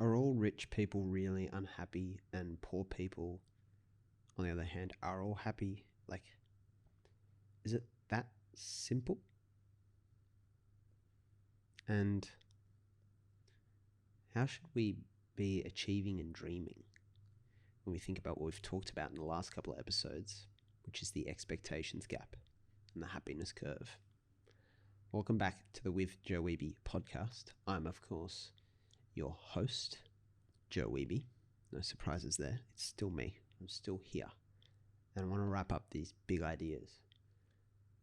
Are all rich people really unhappy and poor people, on the other hand, are all happy? Like, is it that simple? And how should we be achieving and dreaming when we think about what we've talked about in the last couple of episodes, which is the expectations gap and the happiness curve? Welcome back to the With Joe Wehbe podcast. I'm, of course, your host, Joe Wehbe. No surprises there. It's still me. I'm still here. And I want to wrap up these big ideas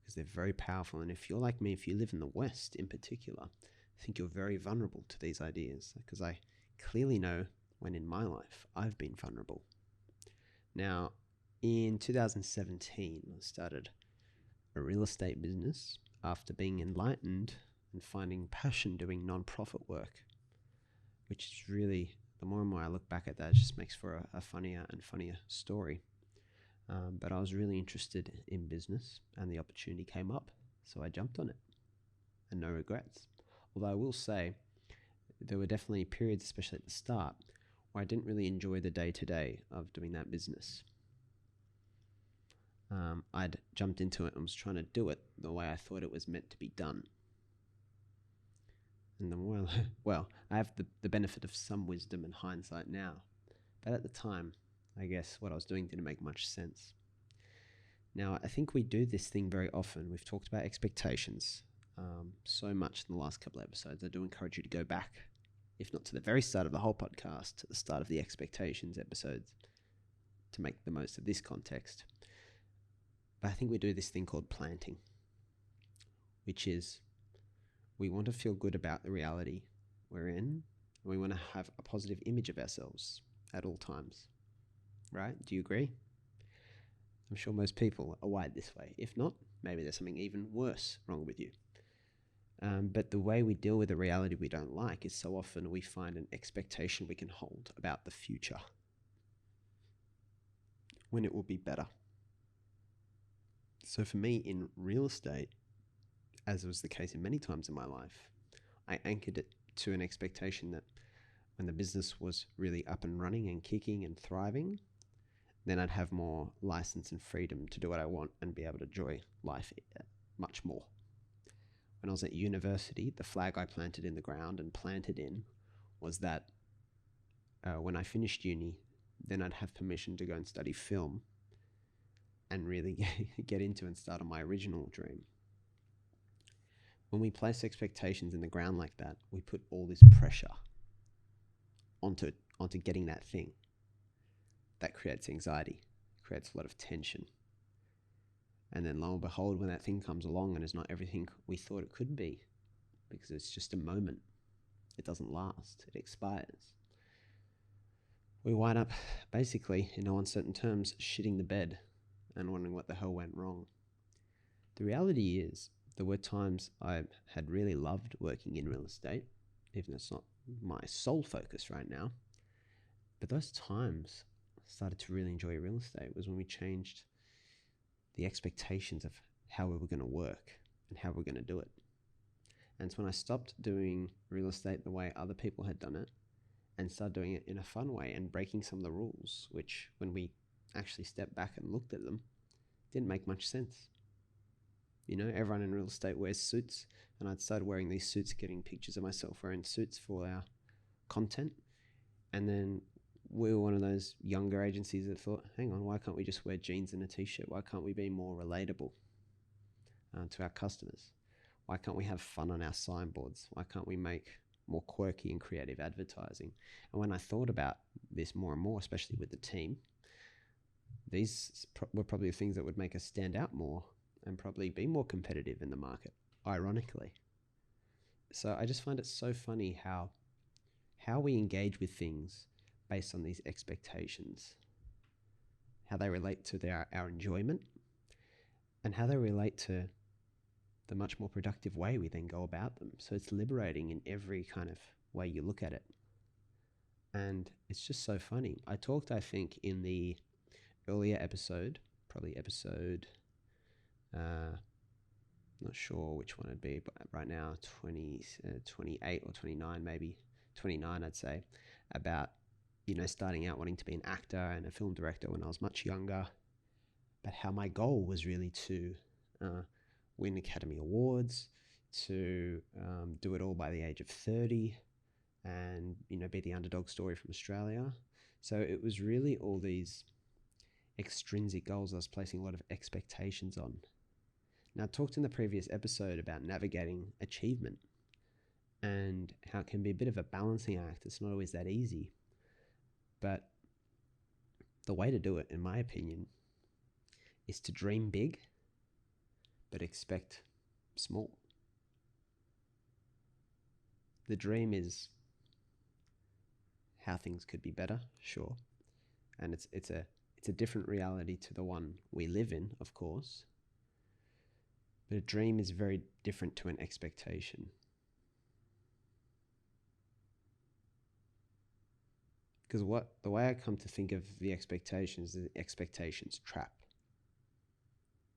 because they're very powerful. And if you're like me, if you live in the West in particular, I think you're very vulnerable to these ideas because I clearly know when in my life I've been vulnerable. Now, in 2017, I started a real estate business after being enlightened and finding passion doing non-profit work, which is really, the more and more I look back at that, it just makes for a funnier and funnier story. But I was really interested in business and the opportunity came up, so I jumped on it and no regrets. Although I will say there were definitely periods, especially at the start, where I didn't really enjoy the day-to-day of doing that business. I'd jumped into it and was trying to do it the way I thought it was meant to be done. And the more I have the benefit of some wisdom and hindsight now. But at the time, I guess what I was doing didn't make much sense. Now, I think we do this thing very often. We've talked about expectations so much in the last couple of episodes. I do encourage you to go back, if not to the very start of the whole podcast, to the start of the expectations episodes to make the most of this context. But I think we do this thing called planting, which is we want to feel good about the reality we're in, and we want to have a positive image of ourselves at all times. Right? Do you agree? I'm sure most people are wired this way. If not, maybe there's something even worse wrong with you. But the way we deal with the reality we don't like is so often we find an expectation we can hold about the future when it will be better. So for me in real estate, as was the case in many times in my life, I anchored it to an expectation that when the business was really up and running and kicking and thriving, then I'd have more license and freedom to do what I want and be able to enjoy life much more. When I was at university, the flag I planted in the ground and planted in was that when I finished uni, then I'd have permission to go and study film and really get into and start on my original dream. When we place expectations in the ground like that, we put all this pressure onto getting that thing. That creates anxiety, creates a lot of tension. And then lo and behold, when that thing comes along and is not everything we thought it could be, because it's just a moment, it doesn't last, it expires. We wind up basically, in no uncertain terms, shitting the bed and wondering what the hell went wrong. The reality is, there were times I had really loved working in real estate, even though it's not my sole focus right now. But those times I started to really enjoy real estate was when we changed the expectations of how we were going to work and how we were going to do it. And it's when I stopped doing real estate the way other people had done it and started doing it in a fun way and breaking some of the rules, which when we actually stepped back and looked at them, didn't make much sense. You know, everyone in real estate wears suits, and I'd started wearing these suits, getting pictures of myself wearing suits for our content. And then we were one of those younger agencies that thought, hang on, why can't we just wear jeans and a t-shirt? Why can't we be more relatable to our customers? Why can't we have fun on our signboards? Why can't we make more quirky and creative advertising? And when I thought about this more and more, especially with the team, these were probably the things that would make us stand out more and probably be more competitive in the market, ironically. So I just find it so funny how we engage with things based on these expectations, how they relate to our enjoyment, and how they relate to the much more productive way we then go about them. So it's liberating in every kind of way you look at it. And it's just so funny. I talked, I think, in the earlier episode, probably episode, not sure which one it'd be, but right now 28 or 29, maybe 29 I'd say, about, starting out wanting to be an actor and a film director when I was much younger, but how my goal was really to win Academy Awards, to do it all by the age of 30, and be the underdog story from Australia. So it was really all these extrinsic goals I was placing a lot of expectations on. Now, I talked in the previous episode about navigating achievement and how it can be a bit of a balancing act. It's not always that easy, but the way to do it, in my opinion, is to dream big but expect small. The dream is how things could be better, sure, and it's a different reality to the one we live in, of course. But a dream is very different to an expectation. Because the way I come to think of the expectations is the expectations trap.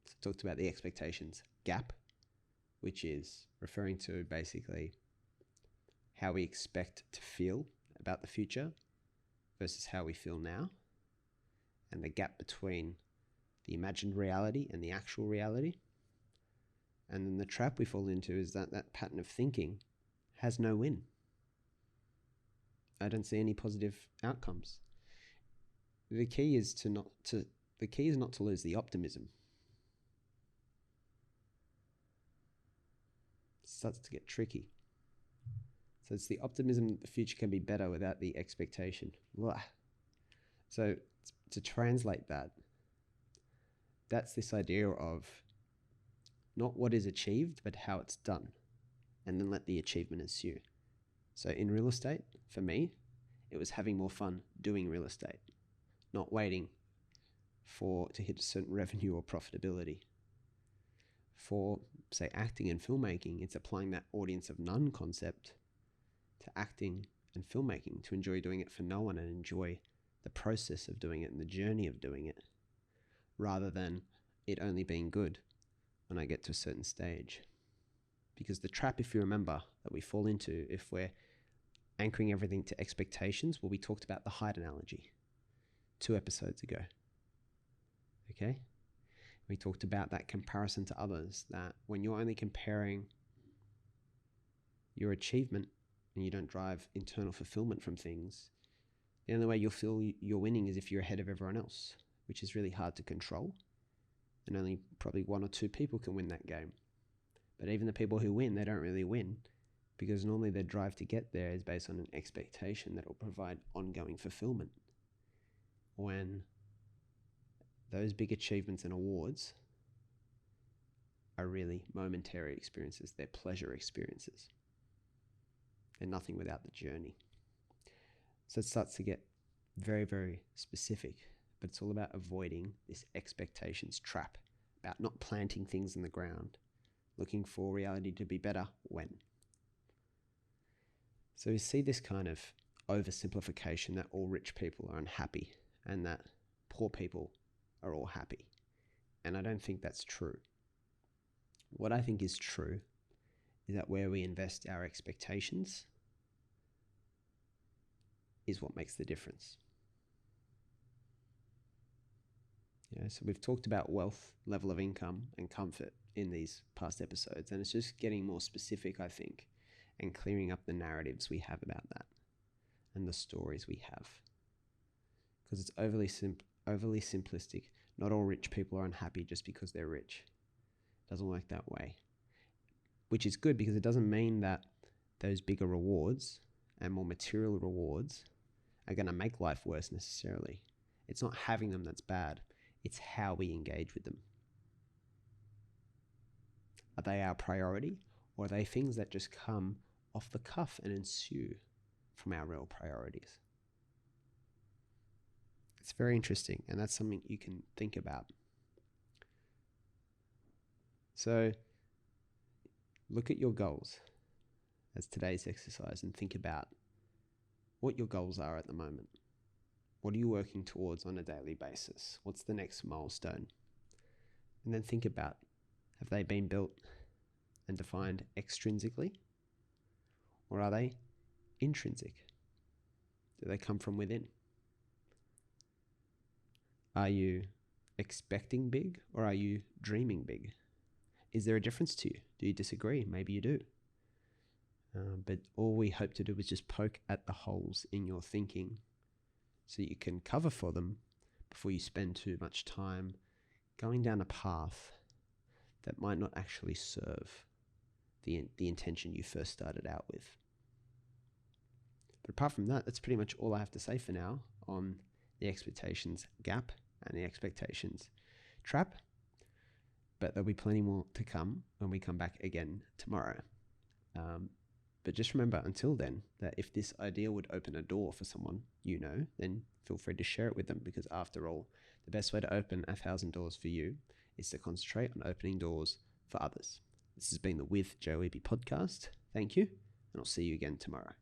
So I talked about the expectations gap, which is referring to basically how we expect to feel about the future versus how we feel now, and the gap between the imagined reality and the actual reality. And then the trap we fall into is that pattern of thinking has no win. I don't see any positive outcomes. The key is not to lose the optimism. It starts to get tricky. So it's the optimism that the future can be better without the expectation. Blah. So to translate that, that's this idea of not what is achieved, but how it's done, and then let the achievement ensue. So in real estate, for me, it was having more fun doing real estate, not waiting to hit a certain revenue or profitability. For, say, acting and filmmaking, it's applying that audience of none concept to acting and filmmaking, to enjoy doing it for no one and enjoy the process of doing it and the journey of doing it, rather than it only being good when I get to a certain stage. Because the trap, if you remember, that we fall into if we're anchoring everything to expectations, well, we talked about the height analogy 2 episodes ago. Okay? We talked about that comparison to others, that when you're only comparing your achievement and you don't drive internal fulfillment from things, the only way you'll feel you're winning is if you're ahead of everyone else, which is really hard to control. And only probably 1 or 2 people can win that game. But even the people who win, they don't really win, because normally their drive to get there is based on an expectation that will provide ongoing fulfillment. When those big achievements and awards are really momentary experiences, they're pleasure experiences. They're nothing without the journey. So it starts to get very, very specific, but it's all about avoiding this expectations trap, about not planting things in the ground, looking for reality to be better when. So we see this kind of oversimplification that all rich people are unhappy and that poor people are all happy. And I don't think that's true. What I think is true is that where we invest our expectations is what makes the difference. So we've talked about wealth, level of income, and comfort in these past episodes, and it's just getting more specific, I think, and clearing up the narratives we have about that and the stories we have. Because it's overly simplistic. Not all rich people are unhappy just because they're rich. It doesn't work that way. Which is good, because it doesn't mean that those bigger rewards and more material rewards are going to make life worse necessarily. It's not having them that's bad. It's how we engage with them. Are they our priority, or are they things that just come off the cuff and ensue from our real priorities? It's very interesting, and that's something you can think about. So look at your goals as today's exercise and think about what your goals are at the moment. What are you working towards on a daily basis? What's the next milestone? And then think about, have they been built and defined extrinsically, or are they intrinsic? Do they come from within? Are you expecting big or are you dreaming big? Is there a difference to you? Do you disagree? Maybe you do. But all we hope to do is just poke at the holes in your thinking so you can cover for them before you spend too much time going down a path that might not actually serve the intention you first started out with. But apart from that, that's pretty much all I have to say for now on the expectations gap and the expectations trap. But there'll be plenty more to come when we come back again tomorrow. But just remember until then that if this idea would open a door for someone you know, then feel free to share it with them, because after all, the best way to open 1,000 doors for you is to concentrate on opening doors for others. This has been the With Joe Wehbe podcast. Thank you, and I'll see you again tomorrow.